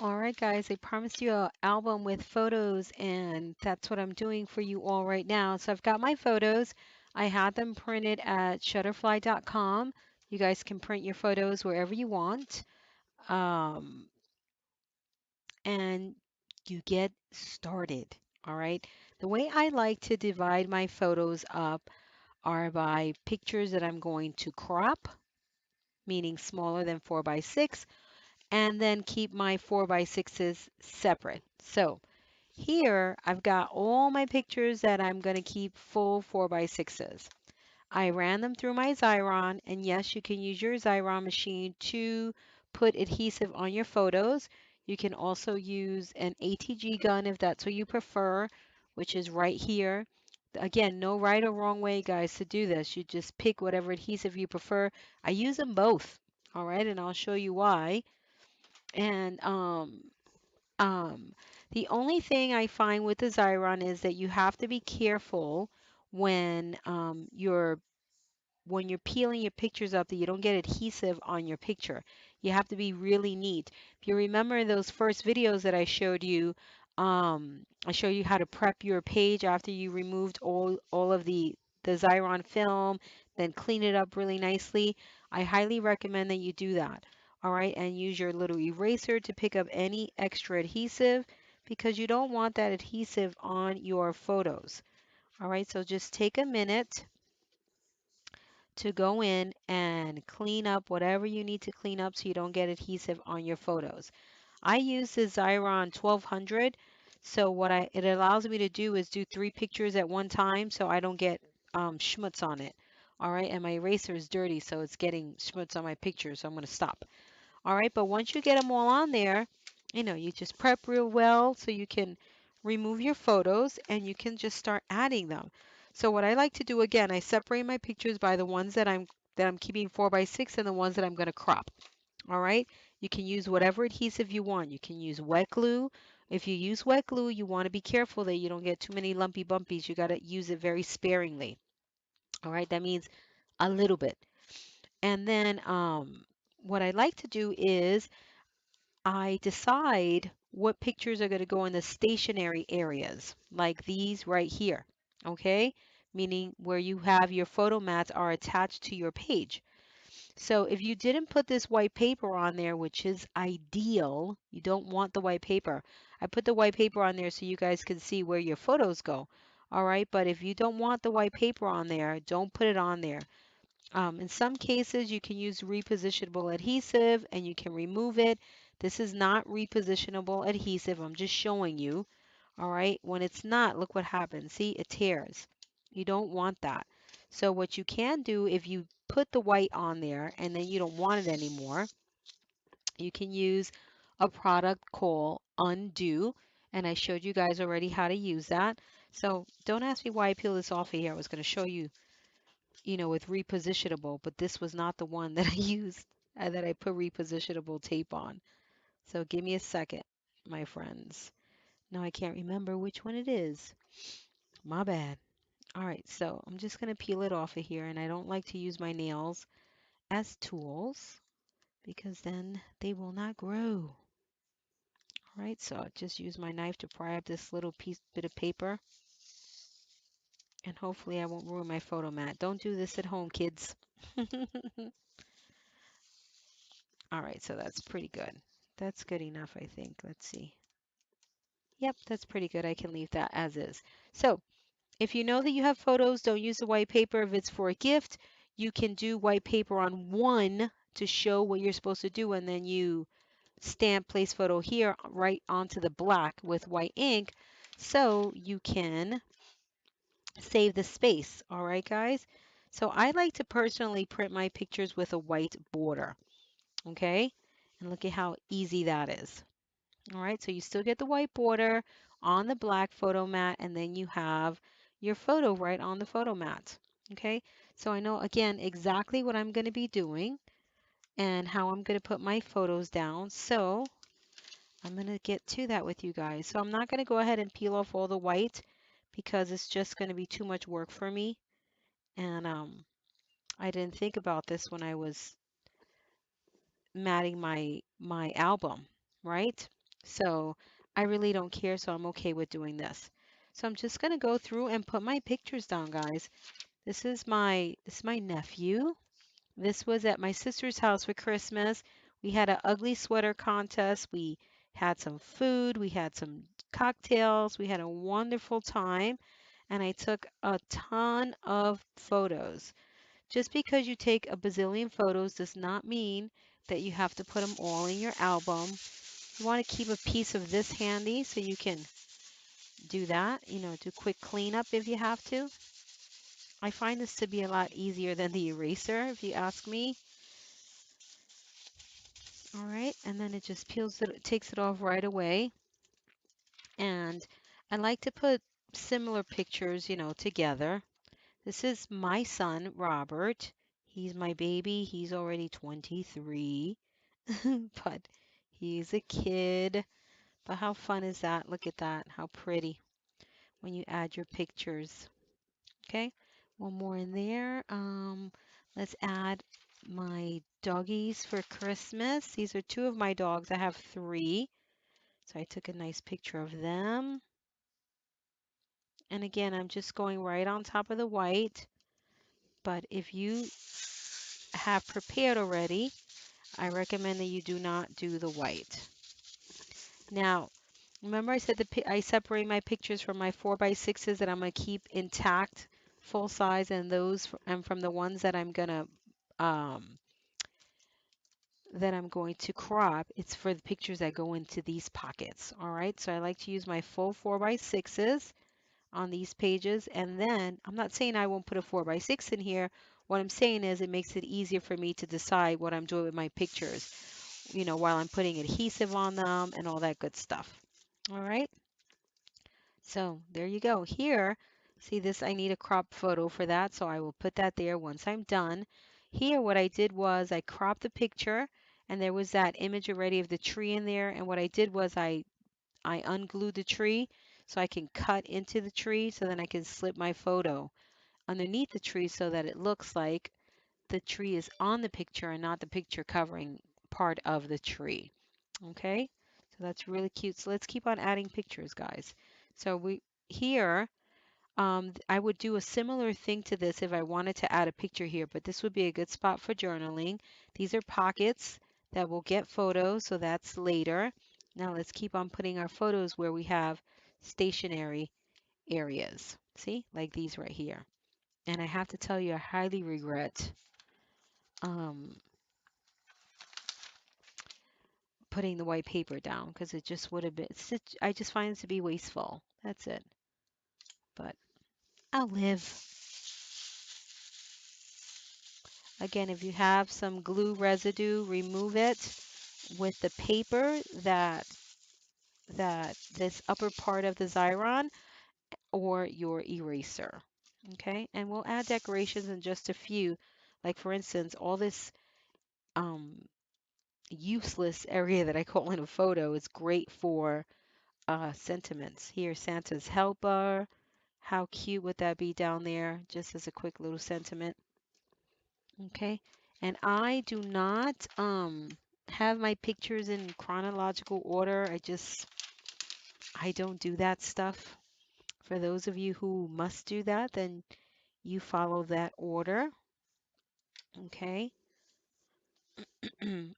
All right, guys, I promised you an album with photos, and that's what I'm doing for you all right now. So I've got my photos. I had them printed at shutterfly.com. You guys can print your photos wherever you want. Um, and you get started. All right. The way I like to divide my photos up are by pictures that I'm going to crop, meaning smaller than 4 by 6, and then keep my 4 by 6s separate. So here I've got all my pictures that I'm going to keep full 4 by 6s. I ran them through my Xyron, and yes, you can use your Xyron machine to put adhesive on your photos. You can also use an ATG gun if that's what you prefer, which is right here. Again, no right or wrong way, guys, to do this. You just pick whatever adhesive you prefer. I use them both, all right, and I'll show you why. And um, the only thing I find with the Xyron is that you have to be careful when you're peeling your pictures up that you don't get adhesive on your picture. You have to be really neat. If you remember those first videos that I showed you, I showed you how to prep your page after you removed all of the Xyron film, then clean it up really nicely. I highly recommend that you do that. All right, and use your little eraser to pick up any extra adhesive because you don't want that adhesive on your photos. All right, so just take a minute to go in and clean up whatever you need to clean up so you don't get adhesive on your photos. I use the Xyron 1200, so it allows me to do is do 3 pictures at one time so I don't get schmutz on it. All right, and my eraser is dirty, so it's getting schmutz on my pictures, so I'm going to stop. All right, but once you get them all on there, you just prep real well so you can remove your photos and you can just start adding them. So what I like to do again, I separate my pictures by the ones that I'm keeping 4 by 6 and the ones that I'm going to crop. All right, you can use whatever adhesive you want. You can use wet glue. If you use wet glue, you want to be careful that you don't get too many lumpy bumpies. You got to use it very sparingly. All right, that means a little bit. And then what I like to do is I decide what pictures are going to go in the stationary areas, like these right here, okay? Meaning where you have your photo mats are attached to your page. So if you didn't put this white paper on there, which is ideal, you don't want the white paper. I put the white paper on there so you guys can see where your photos go. All right, but if you don't want the white paper on there, don't put it on there. In some cases, you can use repositionable adhesive and you can remove it. This is not repositionable adhesive. I'm just showing you. All right. When it's not, look what happens. See, it tears. You don't want that. So what you can do if you put the white on there and then you don't want it anymore, you can use a product called Undo. And I showed you guys already how to use that. So don't ask me why I peel this off of here. I was going to show you with repositionable, but this was not the one that I used, that I put repositionable tape on. So give me a second, my friends. Now I can't remember which one it is. My bad. All right, so I'm just going to peel it off of here, and I don't like to use my nails as tools because then they will not grow. All right, so I'll just use my knife to pry up this little bit of paper, and hopefully I won't ruin my photo mat. Don't do this at home, kids. All right, so that's pretty good. That's good enough, I think. Let's see. Yep, that's pretty good. I can leave that as is. So if you know that you have photos, don't use the white paper. If it's for a gift, you can do white paper on one to show what you're supposed to do, and then you stamp place photo here right onto the black with white ink so you can save the space. All right, guys? So I like to personally print my pictures with a white border. Okay? And look at how easy that is. All right, so you still get the white border on the black photo mat, and then you have your photo right on the photo mat. Okay, so I know again exactly what I'm going to be doing and how I'm going to put my photos down. So I'm going to get to that with you guys. So I'm not going to go ahead and peel off all the white because it's just going to be too much work for me. And I didn't think about this when I was matting my album, right? So I really don't care, so I'm okay with doing this. So I'm just going to go through and put my pictures down, guys. This is my nephew. This was at my sister's house for Christmas. We had an ugly sweater contest. We had some food, we had some cocktails, we had a wonderful time, and I took a ton of photos. Just because you take a bazillion photos does not mean that you have to put them all in your album. You want to keep a piece of this handy so you can do that, do quick cleanup if you have to. I find this to be a lot easier than the eraser, if you ask me. All right, and then it just peels it, takes it off right away. And I like to put similar pictures, together. This is my son, Robert. He's my baby. He's already 23, but he's a kid. But how fun is that? Look at that. How pretty when you add your pictures. Okay, one more in there. Let's add my doggies for Christmas. These are two of my dogs. I have three. So I took a nice picture of them. And again, I'm just going right on top of the white. But if you have prepared already, I recommend that you do not do the white. Now, remember I said I separate my pictures from my 4x6s that I'm going to keep intact, full size, and those and from the ones that I'm going to crop. It's for the pictures that go into these pockets. All right, so I like to use my full 4x6s on these pages, and then I'm not saying I won't put a 4x6 in here. What I'm saying is it makes it easier for me to decide what I'm doing with my pictures, while I'm putting adhesive on them and all that good stuff. All right, so there you go. Here, see this, I need a crop photo for that, so I will put that there once I'm done. Here, what I did was I cropped the picture, and there was that image already of the tree in there, and what I did was I unglued the tree so I can cut into the tree so then I can slip my photo underneath the tree so that it looks like the tree is on the picture and not the picture covering part of the tree. Okay, so that's really cute. So let's keep on adding pictures, guys. So here, I would do a similar thing to this if I wanted to add a picture here, but this would be a good spot for journaling. These are pockets that will get photos, so that's later. Now let's keep on putting our photos where we have stationary areas. See, like these right here. And I have to tell you, I highly regret um, putting the white paper down because it just would have been, I just find it to be wasteful. That's it. But I'll live. Again, if you have some glue residue, remove it with the paper that this upper part of the Xyron or your eraser. Okay, and we'll add decorations in just a few. Like for instance, all this um, useless area that I call in a photo is great for sentiments. Here, Santa's helper. How cute would that be down there? Just as a quick little sentiment. Okay, and I do not have my pictures in chronological order. I don't do that stuff. For those of you who must do that, then you follow that order. Okay.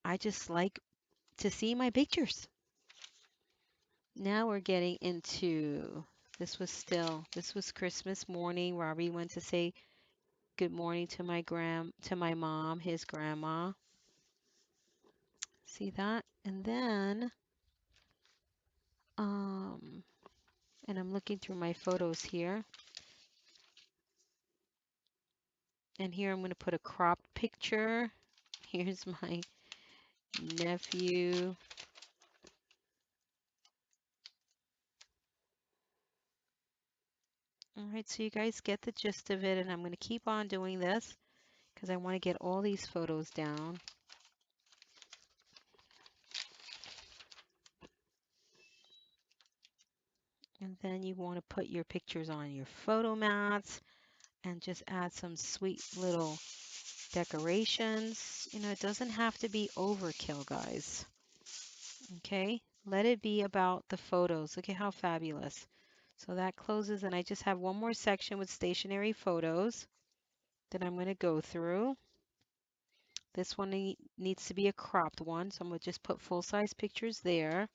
I just like to see my pictures. Now we're getting into this was Christmas morning. Robbie went to say good morning to my mom, his grandma. See that? And then and I'm looking through my photos here. And here I'm going to put a cropped picture. Here's my nephew. All right, so you guys get the gist of it, and I'm going to keep on doing this because I want to get all these photos down. And then you want to put your pictures on your photo mats and just add some sweet little decorations. It doesn't have to be overkill, guys. Okay, Let it be about the photos. Look at how fabulous. So that closes, and I just have one more section with stationary photos that I'm going to go through. This one needs to be a cropped one, so I'm going to just put full-size pictures there.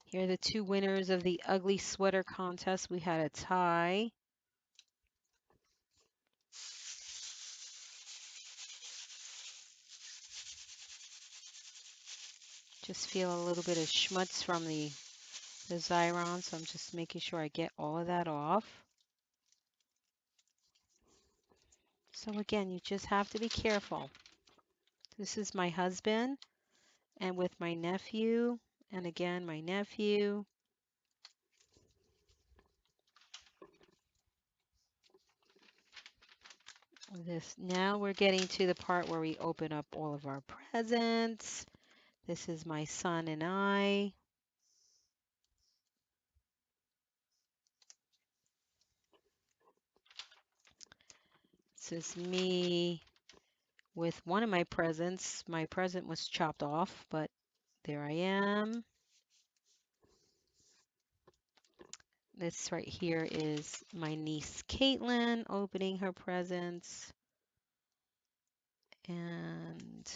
Here are the two winners of the ugly sweater contest. We had a tie. Just feel a little bit of schmutz from the Xyron, so I'm just making sure I get all of that off. So again, you just have to be careful. This is my husband, and with my nephew, and again, my nephew. Now we're getting to the part where we open up all of our presents. This is my son and I. This is me with one of my presents. My present was chopped off, but there I am. This right here is my niece Caitlin opening her presents. And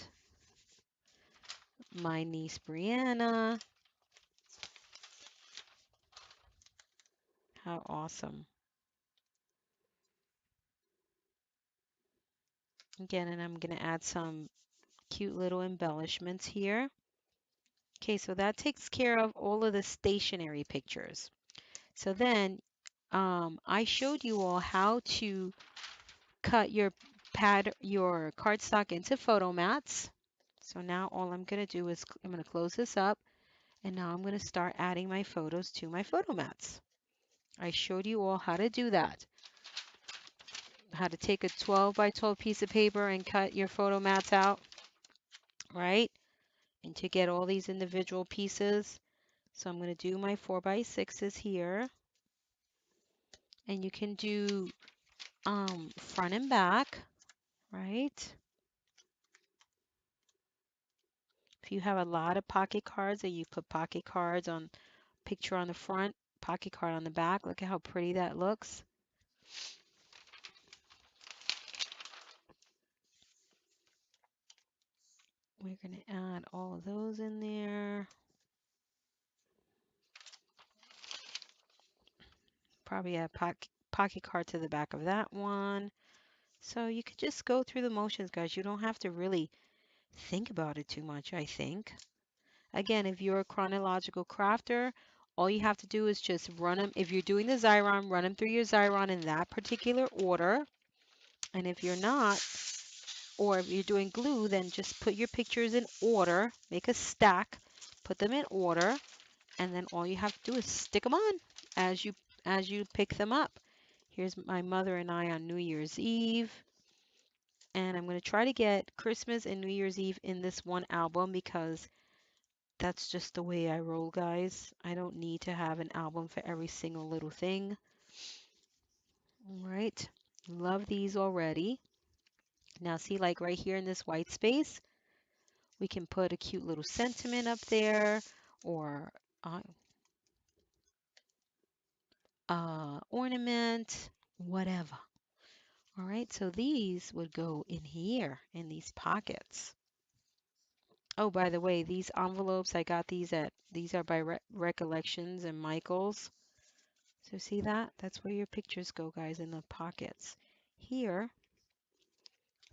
my niece Brianna. How awesome. Again, and I'm going to add some cute little embellishments here. Okay, so that takes care of all of the stationary pictures. So then I showed you all how to cut your cardstock into photo mats. So now all I'm going to do is I'm going to close this up, and now I'm going to start adding my photos to my photo mats. I showed you all how to do that. How to take a 12 by 12 piece of paper and cut your photo mats out, right? And to get all these individual pieces. So I'm going to do my 4 by 6s here. And you can do front and back, right? If you have a lot of pocket cards, and you put pocket cards on picture on the front, pocket card on the back, look at how pretty that looks. We're going to add all of those in there. Probably add pocket card to the back of that one. So you could just go through the motions, guys. You don't have to really think about it too much, I think. Again, if you're a chronological crafter, all you have to do is just run them. If you're doing the Xyron, run them through your Xyron in that particular order. And if you're not, or if you're doing glue, then just put your pictures in order, make a stack, put them in order, and then all you have to do is stick them on as you pick them up. Here's my mother and I on New Year's Eve. And I'm going to try to get Christmas and New Year's Eve in this one album because that's just the way I roll, guys. I don't need to have an album for every single little thing. All right. Love these already. Now see, like right here in this white space, we can put a cute little sentiment up there, or ornament, whatever. All right, so these would go in here in these pockets. Oh, by the way, these envelopes, I got these are by Recollections and Michael's. So see that? That's where your pictures go, guys, in the pockets. Here,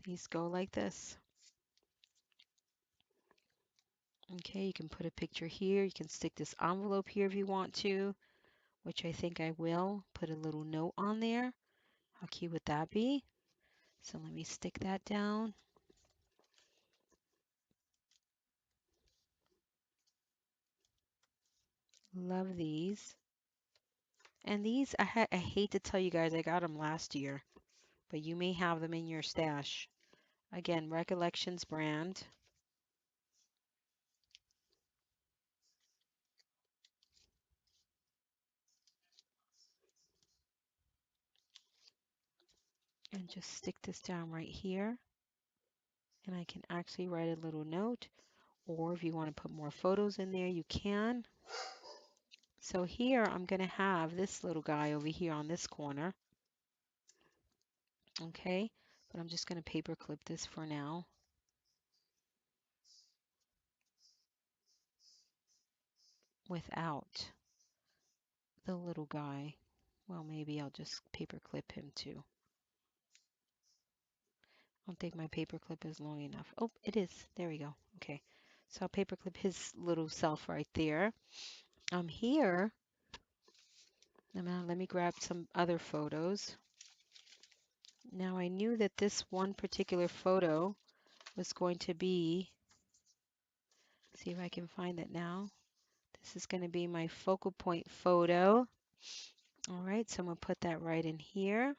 these go like this. Okay, you can put a picture here. You can stick this envelope here if you want to, which I think I will. Put a little note on there. How cute would that be? So let me stick that down. Love these. And these, I hate to tell you guys, I got them last year, but you may have them in your stash. Again, Recollections brand. And just stick this down right here. And I can actually write a little note, or if you want to put more photos in there, you can. So here I'm going to have this little guy over here on this corner. Okay, but I'm just going to paper clip this for now. Without the little guy. Well, maybe I'll just paper clip him too. I don't think my paper clip is long enough. Oh, it is. There we go. Okay. So I'll paper clip his little self right there. Here, let me grab some other photos. Now I knew that this one particular photo was going to be, see if I can find it now. This is going to be my focal point photo. All right, so I'm going to put that right in here.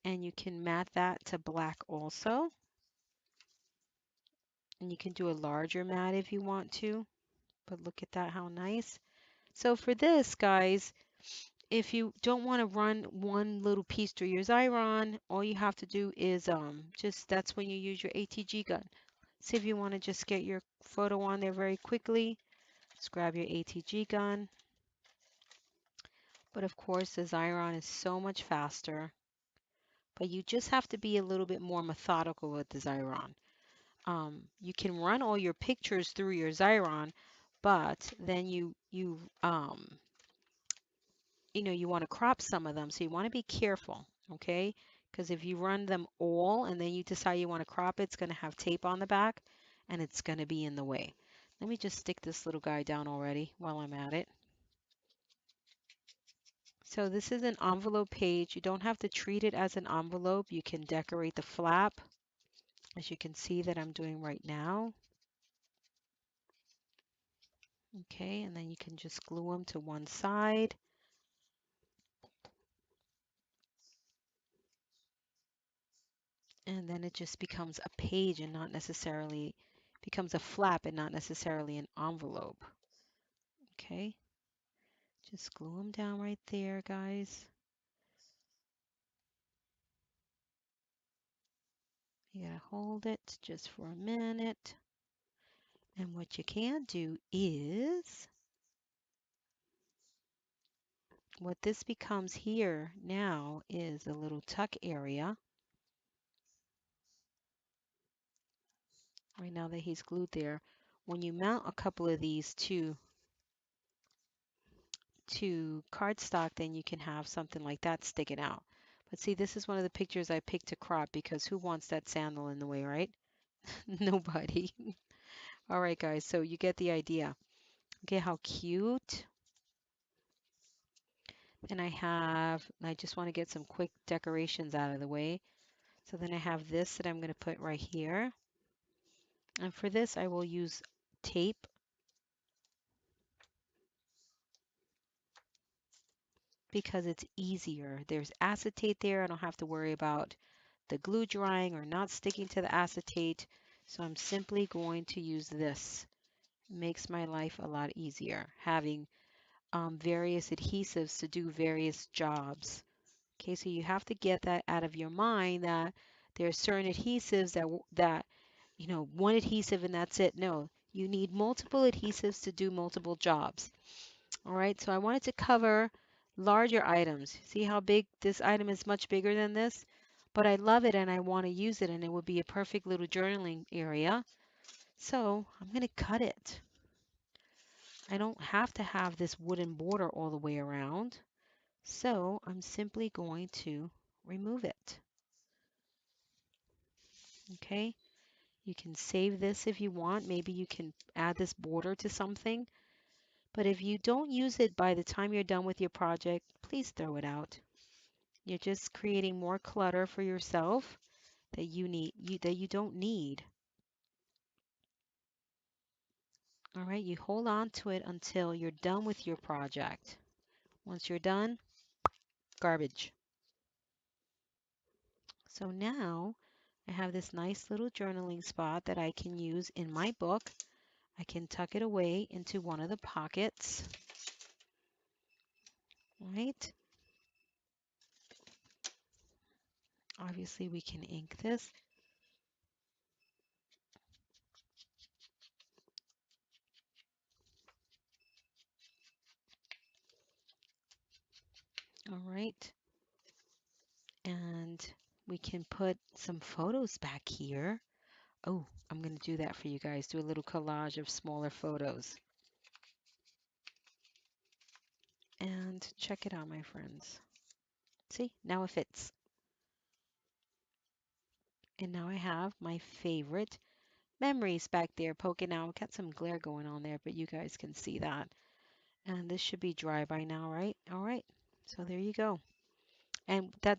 And you can mat that to black also. And you can do a larger mat if you want to. But look at that, how nice. So for this, guys, if you don't want to run one little piece through your Xyron, all you have to do is that's when you use your ATG gun. See if you want to just get your photo on there very quickly. Just grab your ATG gun. But of course, the Xyron is so much faster. But you just have to be a little bit more methodical with the Xyron. You can run all your pictures through your Xyron, but then you want to crop some of them, so you want to be careful, okay? Because if you run them all and then you decide you want to crop it, it's going to have tape on the back and it's going to be in the way. Let me just stick this little guy down already while I'm at it. So this is an envelope page. You don't have to treat it as an envelope. You can decorate the flap, as you can see that I'm doing right now. Okay, and then you can just glue them to one side. And then it just becomes a page and not necessarily becomes a flap and not necessarily an envelope. Okay, just glue them down right there, guys. You gotta hold it just for a minute. And what you can do is, what this becomes here now is a little tuck area. Right now that he's glued there, when you mount a couple of these to cardstock, then you can have something like that sticking out. But see, this is one of the pictures I picked to crop because who wants that sandal in the way, right? Nobody. All right, guys, so you get the idea. Okay, how cute. Then I just want to get some quick decorations out of the way. So then I have this that I'm going to put right here. And for this, I will use tape. Because it's easier. There's acetate there. I don't have to worry about the glue drying or not sticking to the acetate. So I'm simply going to use this. It makes my life a lot easier, having various adhesives to do various jobs. Okay, so you have to get that out of your mind that there are certain adhesives that one adhesive and that's it. No, you need multiple adhesives to do multiple jobs. All right, so I wanted to cover larger items. See how big this item is, much bigger than this? But I love it and I want to use it and it would be a perfect little journaling area. So I'm going to cut it. I don't have to have this wooden border all the way around. So I'm simply going to remove it. Okay, you can save this if you want. Maybe you can add this border to something. But if you don't use it by the time you're done with your project, please throw it out. You're just creating more clutter for yourself that you don't need. All right, you hold on to it until you're done with your project. Once you're done, garbage. So now I have this nice little journaling spot that I can use in my book. I can tuck it away into one of the pockets. Right? Obviously, we can ink this. All right. And we can put some photos back here. Oh, I'm going to do that for you guys. Do a little collage of smaller photos. And check it out, my friends. See, now it fits. And now I have my favorite memories back there poking out. Got some glare going on there, but you guys can see that. And this should be dry by now, right? All right. So there you go. And that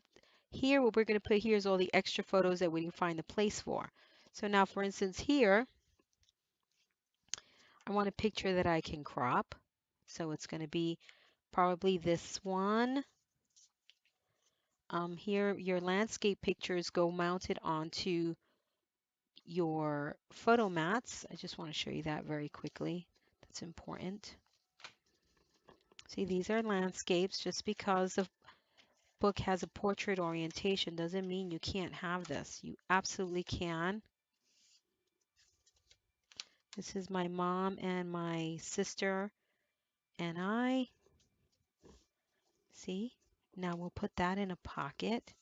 here, what we're going to put here is all the extra photos that we can find the place for. So now, for instance, here, I want a picture that I can crop. So it's going to be probably this one. Here, your landscape pictures go mounted onto your photo mats. I just want to show you that very quickly. That's important. See, these are landscapes. Just because the book has a portrait orientation doesn't mean you can't have this. You absolutely can. This is my mom and my sister and I. See? Now we'll put that in a pocket.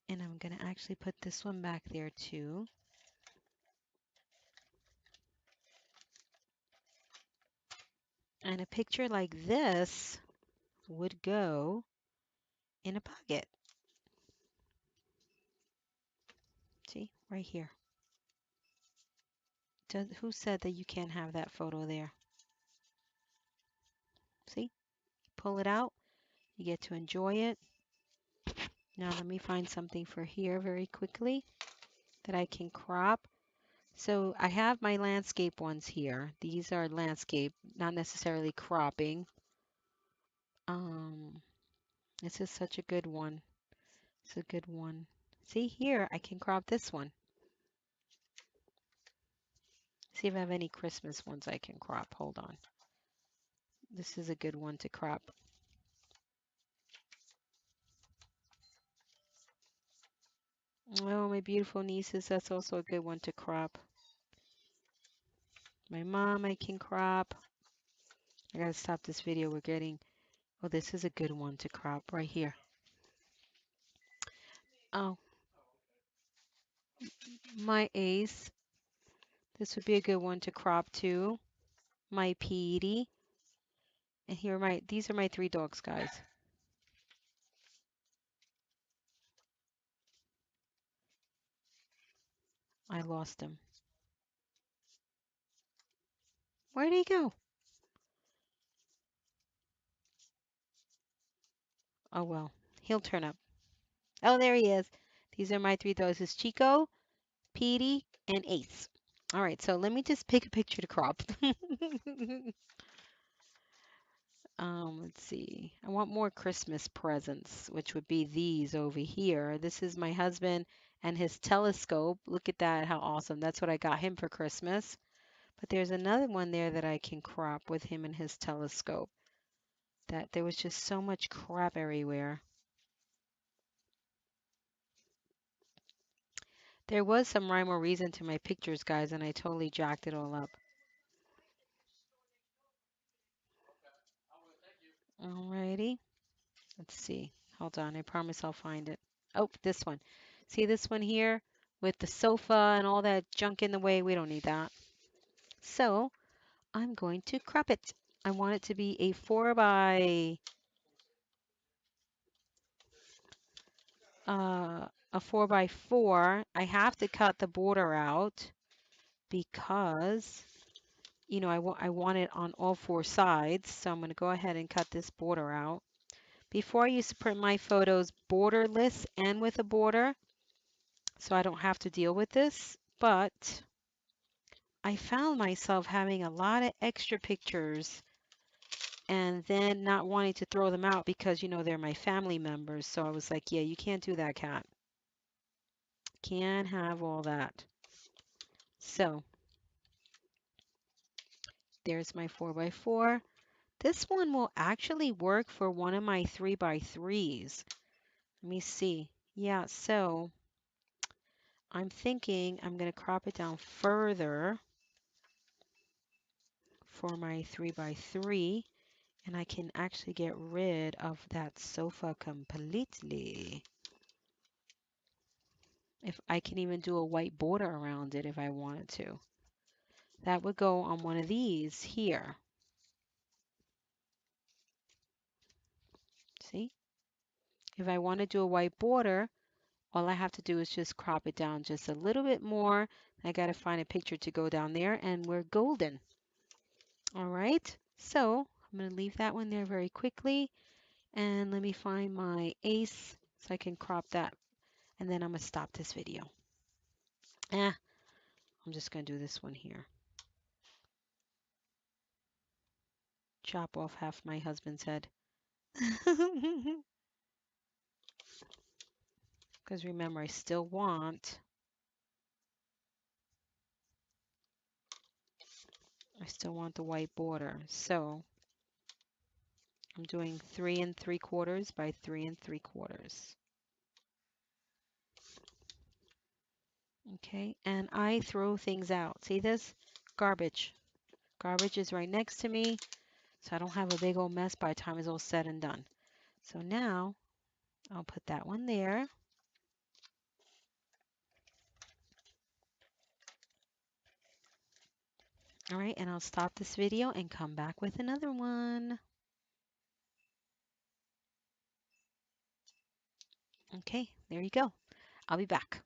And I'm going to actually put this one back there too. And a picture like this would go in a pocket. See? Right here. Who said that you can't have that photo there? See? Pull it out. You get to enjoy it. Now let me find something for here very quickly that I can crop. So I have my landscape ones here. These are landscape, not necessarily cropping. This is such a good one. It's a good one. See here, I can crop this one. See if I have any Christmas ones I can crop. Hold on. This is a good one to crop. Oh, my beautiful nieces, that's also a good one to crop. My mom, I can crop. I gotta stop this video. We're getting, oh, this is a good one to crop right here. Oh, my ace. This would be a good one to crop too. My Petey. And here are these are my 3 dogs, guys. I lost him. Where'd he go? Oh, well, he'll turn up. Oh, there he is. These are my 3 dogs. It's Chico, Petey, and Ace. All right, so let me just pick a picture to crop. Let's see. I want more Christmas presents, which would be these over here. This is my husband and his telescope. Look at that, how awesome. That's what I got him for Christmas. But there's another one there that I can crop with him and his telescope. That there was just so much crap everywhere. There was some rhyme or reason to my pictures, guys, and I totally jacked it all up. Alrighty. Let's see. Hold on. I promise I'll find it. Oh, this one. See this one here with the sofa and all that junk in the way? We don't need that. So I'm going to crop it. I want it to be a 4 by 4. I have to cut the border out because you know I want it on all 4 sides. So I'm going to go ahead and cut this border out. Before I used to print my photos borderless and with a border, so I don't have to deal with this, but I found myself having a lot of extra pictures and then not wanting to throw them out because, you know, they're my family members. So I was like, yeah, you can't do that, Kat. Can't have all that. So there's my 4 by 4. This one will actually work for one of my 3 by 3s. Let me see. Yeah, so I'm thinking I'm going to crop it down further for my 3 by 3. And I can actually get rid of that sofa completely. If I can even do a white border around it if I wanted to. That would go on one of these here. See? If I want to do a white border, all I have to do is just crop it down just a little bit more. I got to find a picture to go down there and we're golden. All right. So I'm going to leave that one there very quickly. And let me find my ace so I can crop that. And then I'm going to stop this video. I'm just going to do this one here. Chop off half my husband's head. Because remember, I still want the white border. So I'm doing 3 3/4 by 3 3/4. Okay, and I throw things out. See this? Garbage. Garbage is right next to me, so I don't have a big old mess by the time it's all said and done. So now I'll put that one there. All right, and I'll stop this video and come back with another one. Okay, there you go. I'll be back.